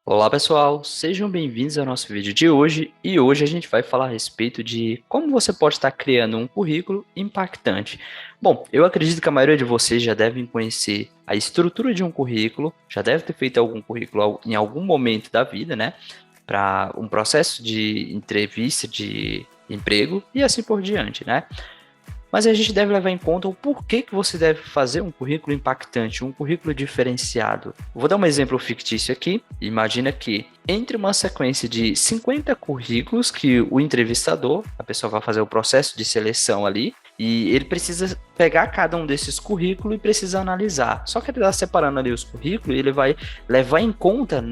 Olá pessoal, sejam bem-vindos ao nosso vídeo de hoje e hoje a gente vai falar a respeito de como você pode estar criando um currículo impactante. Bom, eu acredito que a maioria de vocês já devem conhecer a estrutura de um currículo, já deve ter feito algum currículo em algum momento da vida, né? Para um processo de entrevista de emprego e assim por diante, né? Mas a gente deve levar em conta o porquê que você deve fazer um currículo impactante, um currículo diferenciado. Vou dar um exemplo fictício aqui. Imagina que entre uma sequência de 50 currículos que o entrevistador, a pessoa vai fazer o processo de seleção ali, e ele precisa pegar cada um desses currículos e precisa analisar. Só que ele está separando ali os currículos e ele vai levar em conta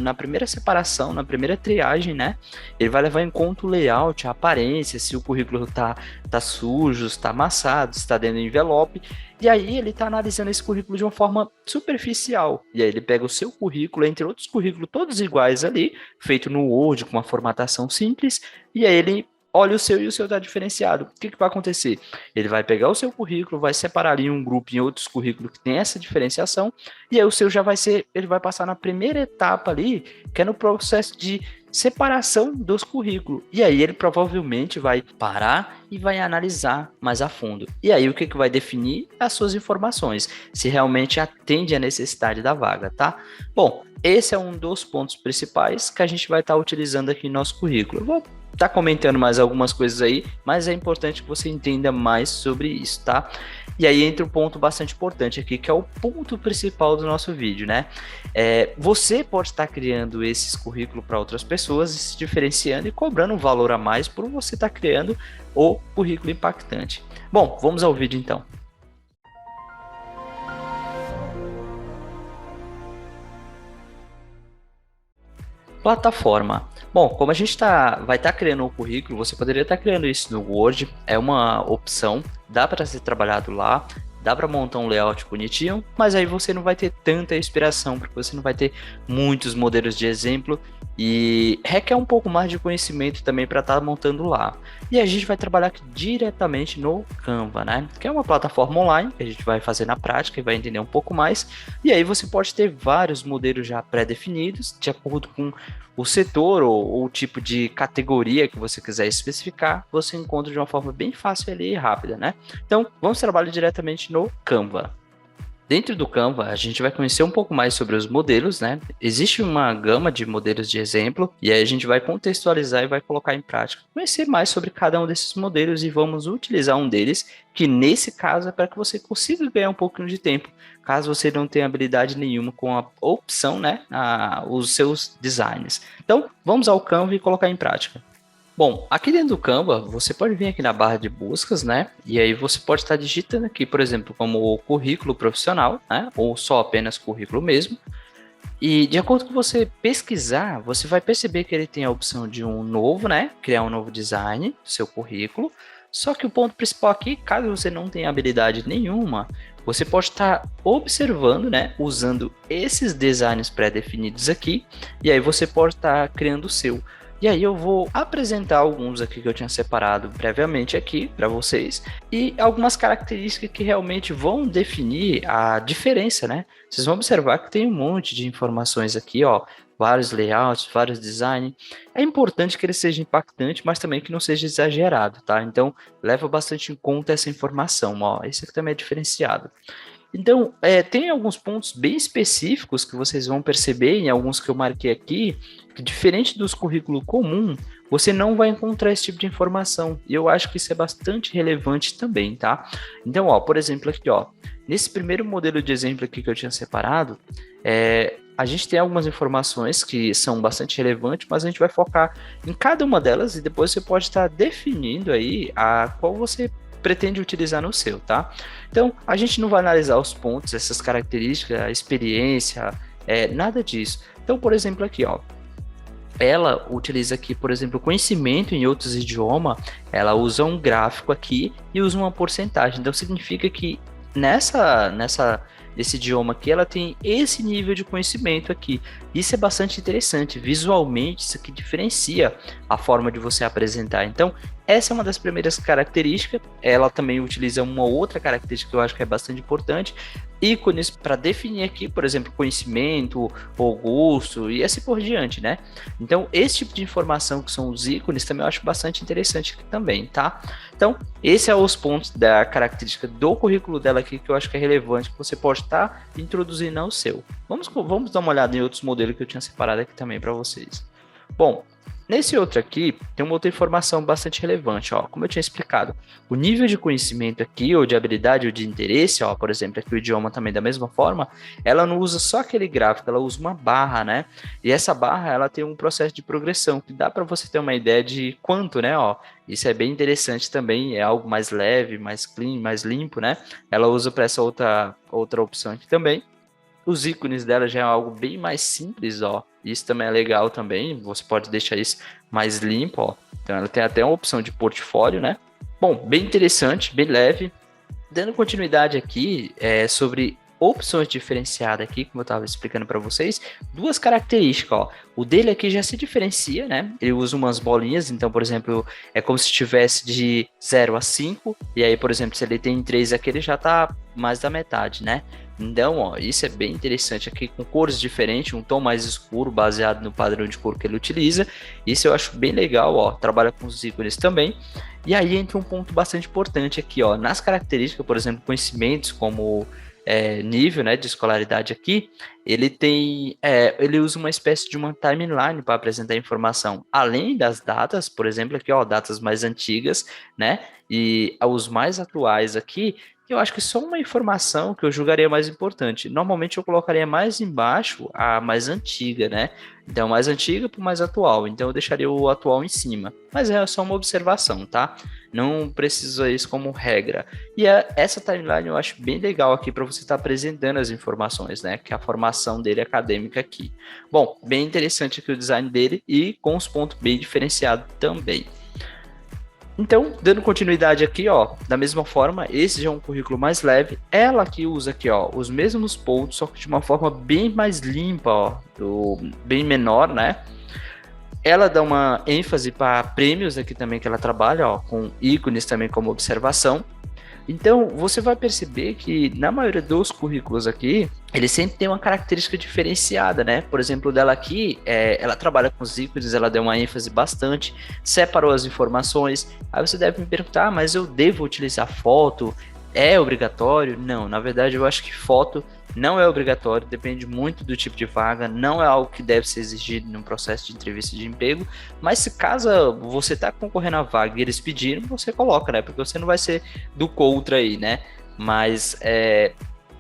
na primeira separação, na primeira triagem, né? Ele vai levar em conta o layout, a aparência, se o currículo está sujo, está amassado, está dentro do envelope. E aí ele está analisando esse currículo de uma forma superficial. E aí ele pega o seu currículo, entre outros currículos todos iguais ali, feito no Word, com uma formatação simples, e aí ele olha o seu e o seu está diferenciado. O que vai acontecer? Ele vai pegar o seu currículo, vai separar ali um grupo em outros currículos que tem essa diferenciação, e aí o seu já vai ser, ele vai passar na primeira etapa ali, que é no processo de separação dos currículos. E aí ele provavelmente vai parar e vai analisar mais a fundo. E aí o que vai definir? As suas informações, se realmente atende à necessidade da vaga, tá? Bom, esse é um dos pontos principais que a gente vai estar utilizando aqui no nosso currículo. Eu vou estar comentando mais algumas coisas aí, mas é importante que você entenda mais sobre isso, tá? E aí entra um ponto bastante importante aqui, que é o ponto principal do nosso vídeo, né? Você pode estar criando esses currículos para outras pessoas, se diferenciando e cobrando um valor a mais por você estar criando o currículo impactante. Bom, vamos ao vídeo então. Plataforma. Bom, como a gente vai estar criando um currículo, você poderia estar criando isso no Word, é uma opção, dá para ser trabalhado lá, dá para montar um layout bonitinho, mas aí você não vai ter tanta inspiração, porque você não vai ter muitos modelos de exemplo e requer um pouco mais de conhecimento também para estar montando lá. E a gente vai trabalhar aqui diretamente no Canva, né? Que é uma plataforma online que a gente vai fazer na prática e vai entender um pouco mais. E aí você pode ter vários modelos já pré-definidos, de acordo com o setor ou o tipo de categoria que você quiser especificar, você encontra de uma forma bem fácil ali e rápida, né? Então, vamos trabalhar diretamente no Canva. Dentro do Canva, a gente vai conhecer um pouco mais sobre os modelos, né? Existe uma gama de modelos de exemplo, e aí a gente vai contextualizar e vai colocar em prática. Conhecer mais sobre cada um desses modelos e vamos utilizar um deles, que nesse caso é para que você consiga ganhar um pouquinho de tempo, caso você não tenha habilidade nenhuma com a opção, né? Os seus designs. Então, vamos ao Canva e colocar em prática. Bom, aqui dentro do Canva, você pode vir aqui na barra de buscas, né? E aí você pode estar digitando aqui, por exemplo, como o currículo profissional, né? Ou só apenas currículo mesmo. E de acordo com você pesquisar, você vai perceber que ele tem a opção de um novo, né? Criar um novo design do seu currículo. Só que o ponto principal aqui, caso você não tenha habilidade nenhuma, você pode estar observando, né? Usando esses designs pré-definidos aqui. E aí você pode estar criando o seu. E aí eu vou apresentar alguns aqui que eu tinha separado previamente aqui para vocês e algumas características que realmente vão definir a diferença, né? Vocês vão observar que tem um monte de informações aqui, ó, vários layouts, vários designs. É importante que ele seja impactante, mas também que não seja exagerado, tá? Então, leva bastante em conta essa informação, ó, esse aqui também é diferenciado. Então, tem alguns pontos bem específicos que vocês vão perceber, em alguns que eu marquei aqui, que diferente dos currículos comum, você não vai encontrar esse tipo de informação. E eu acho que isso é bastante relevante também, tá? Então, ó, por exemplo, aqui, ó, nesse primeiro modelo de exemplo aqui que eu tinha separado, a gente tem algumas informações que são bastante relevantes, mas a gente vai focar em cada uma delas e depois você pode estar definindo aí a qual você pretende utilizar no seu, tá? Então, a gente não vai analisar os pontos, essas características, a experiência, nada disso. Então, por exemplo, aqui, ó, ela utiliza aqui, por exemplo, conhecimento em outros idiomas, ela usa um gráfico aqui e usa uma porcentagem. Então, significa que nesse idioma aqui, ela tem esse nível de conhecimento aqui. Isso é bastante interessante. Visualmente, isso aqui diferencia a forma de você apresentar. Então, essa é uma das primeiras características. Ela também utiliza uma outra característica que eu acho que é bastante importante, ícones para definir aqui, por exemplo, conhecimento ou gosto e assim por diante, né? Então, esse tipo de informação que são os ícones também eu acho bastante interessante aqui também, tá? Então, esses são os pontos da característica do currículo dela aqui que eu acho que é relevante, que você pode estar introduzindo ao seu. Vamos dar uma olhada em outros modelos que eu tinha separado aqui também para vocês. Bom, nesse outro aqui, tem uma outra informação bastante relevante, ó. Como eu tinha explicado, o nível de conhecimento aqui, ou de habilidade, ou de interesse, ó, por exemplo, aqui o idioma também da mesma forma, ela não usa só aquele gráfico, ela usa uma barra, né? E essa barra, ela tem um processo de progressão, que dá para você ter uma ideia de quanto, né, ó. Isso é bem interessante também, é algo mais leve, mais clean, mais limpo, né? Ela usa para essa outra opção aqui também. Os ícones dela já é algo bem mais simples, ó. Isso também é legal também. Você pode deixar isso mais limpo, ó. Então ela tem até uma opção de portfólio, né? Bom, bem interessante, bem leve. Dando continuidade aqui sobre opções diferenciadas aqui, como eu estava explicando para vocês, duas características, ó. O dele aqui já se diferencia, né? Ele usa umas bolinhas, então, por exemplo, é como se tivesse de 0 a 5, e aí, por exemplo, se ele tem 3 aqui, ele já está mais da metade, né? Então, ó, isso é bem interessante aqui, com cores diferentes, um tom mais escuro, baseado no padrão de cor que ele utiliza. Isso eu acho bem legal, ó, trabalha com os ícones também. E aí entra um ponto bastante importante aqui, ó, nas características, por exemplo, conhecimentos como nível, né, de escolaridade aqui, ele usa uma espécie de uma timeline para apresentar informação, além das datas, por exemplo, aqui, ó, datas mais antigas, né, e os mais atuais aqui. Eu acho que só uma informação que eu julgaria mais importante. Normalmente eu colocaria mais embaixo a mais antiga, né? Então, mais antiga para o mais atual. Então, eu deixaria o atual em cima. Mas é só uma observação, tá? Não precisa isso como regra. E essa timeline eu acho bem legal aqui para você estar apresentando as informações, né? Que é a formação dele acadêmica aqui. Bom, bem interessante aqui o design dele e com os pontos bem diferenciados também. Então, dando continuidade aqui, ó, da mesma forma, esse já é um currículo mais leve. Ela aqui usa aqui, ó, os mesmos pontos, só que de uma forma bem mais limpa, ó, bem menor, né? Ela dá uma ênfase para prêmios aqui também que ela trabalha, ó, com ícones também como observação. Então, você vai perceber que na maioria dos currículos aqui, ele sempre tem uma característica diferenciada, né? Por exemplo, dela aqui, ela trabalha com os ícones, ela deu uma ênfase bastante, separou as informações. Aí você deve me perguntar, mas eu devo utilizar foto? É obrigatório? Não, na verdade eu acho que foto não é obrigatório, depende muito do tipo de vaga, não é algo que deve ser exigido num processo de entrevista de emprego, mas se caso você está concorrendo à vaga e eles pediram, você coloca, né? Porque você não vai ser do contra aí, né? Mas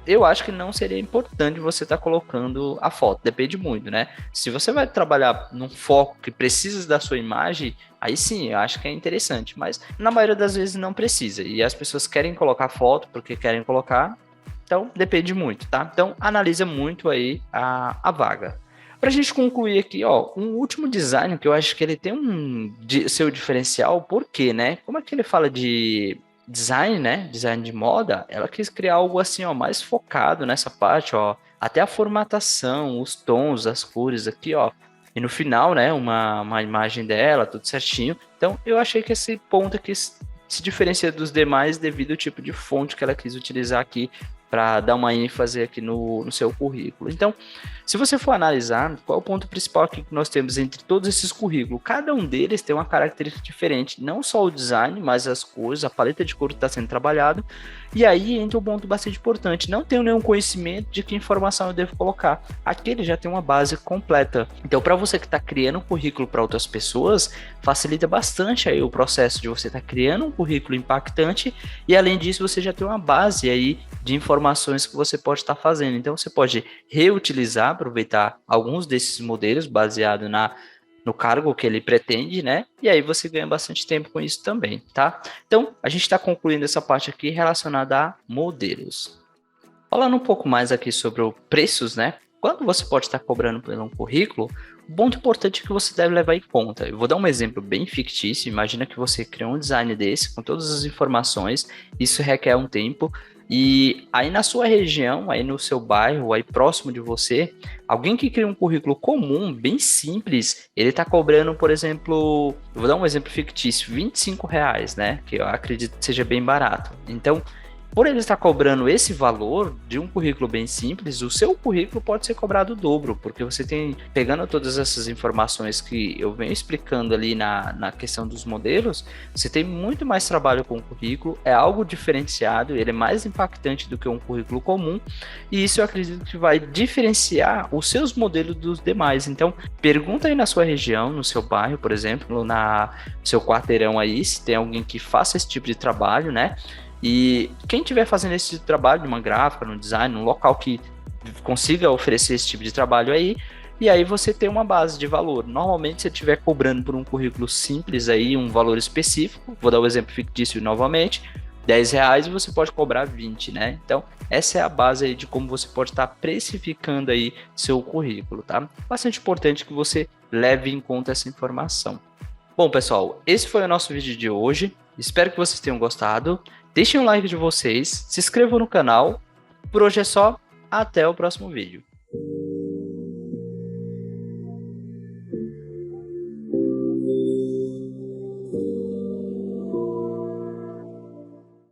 eu acho que não seria importante você estar colocando a foto, depende muito, né? Se você vai trabalhar num foco que precisa da sua imagem, aí sim, eu acho que é interessante, mas na maioria das vezes não precisa, e as pessoas querem colocar foto porque querem colocar, então depende muito, tá? Então analisa muito aí a vaga. Para a gente concluir aqui, ó, um último design que eu acho que ele tem seu diferencial, por quê, né? Como é que ele fala de design, né? Design de moda, ela quis criar algo assim, ó, mais focado nessa parte, ó, até a formatação, os tons, as cores aqui, ó. E no final, né, uma imagem dela, tudo certinho. Então, eu achei que esse ponto aqui se diferencia dos demais devido ao tipo de fonte que ela quis utilizar aqui para dar uma ênfase aqui no seu currículo. Então, se você for analisar, qual é o ponto principal aqui que nós temos entre todos esses currículos? Cada um deles tem uma característica diferente, não só o design, mas as cores, a paleta de cor que está sendo trabalhado. E aí entra um ponto bastante importante, não tenho nenhum conhecimento de que informação eu devo colocar. Aqui ele já tem uma base completa. Então, para você que está criando um currículo para outras pessoas, facilita bastante aí o processo de você estar criando um currículo impactante e, além disso, você já tem uma base aí de informações que você pode estar fazendo. Então, você pode reutilizar, aproveitar alguns desses modelos baseado no cargo que ele pretende, né? E aí você ganha bastante tempo com isso também, tá? Então, a gente está concluindo essa parte aqui relacionada a modelos. Falando um pouco mais aqui sobre os preços, né? Quando você pode estar cobrando por um currículo, o ponto importante é que você deve levar em conta. Eu vou dar um exemplo bem fictício. Imagina que você criou um design desse com todas as informações. Isso requer um tempo. E aí na sua região, aí no seu bairro, aí próximo de você, alguém que cria um currículo comum, bem simples, ele está cobrando, por exemplo, eu vou dar um exemplo fictício, R$ 25, né? Que eu acredito que seja bem barato. Então, por ele estar cobrando esse valor de um currículo bem simples, o seu currículo pode ser cobrado o dobro, porque você tem, pegando todas essas informações que eu venho explicando ali na questão dos modelos, você tem muito mais trabalho com o currículo, é algo diferenciado, ele é mais impactante do que um currículo comum, e isso eu acredito que vai diferenciar os seus modelos dos demais. Então, pergunta aí na sua região, no seu bairro, por exemplo, no seu quarteirão aí, se tem alguém que faça esse tipo de trabalho, né? E quem estiver fazendo esse tipo de trabalho, numa gráfica, no design, num local que consiga oferecer esse tipo de trabalho aí, e aí você tem uma base de valor. Normalmente, se você estiver cobrando por um currículo simples aí, um valor específico, vou dar o exemplo fictício novamente, R$ 10 você pode cobrar 20, né? Então, essa é a base aí de como você pode estar precificando aí seu currículo, tá? Bastante importante que você leve em conta essa informação. Bom, pessoal, esse foi o nosso vídeo de hoje. Espero que vocês tenham gostado. Deixem um like de vocês, se inscrevam no canal. Por hoje é só, até o próximo vídeo.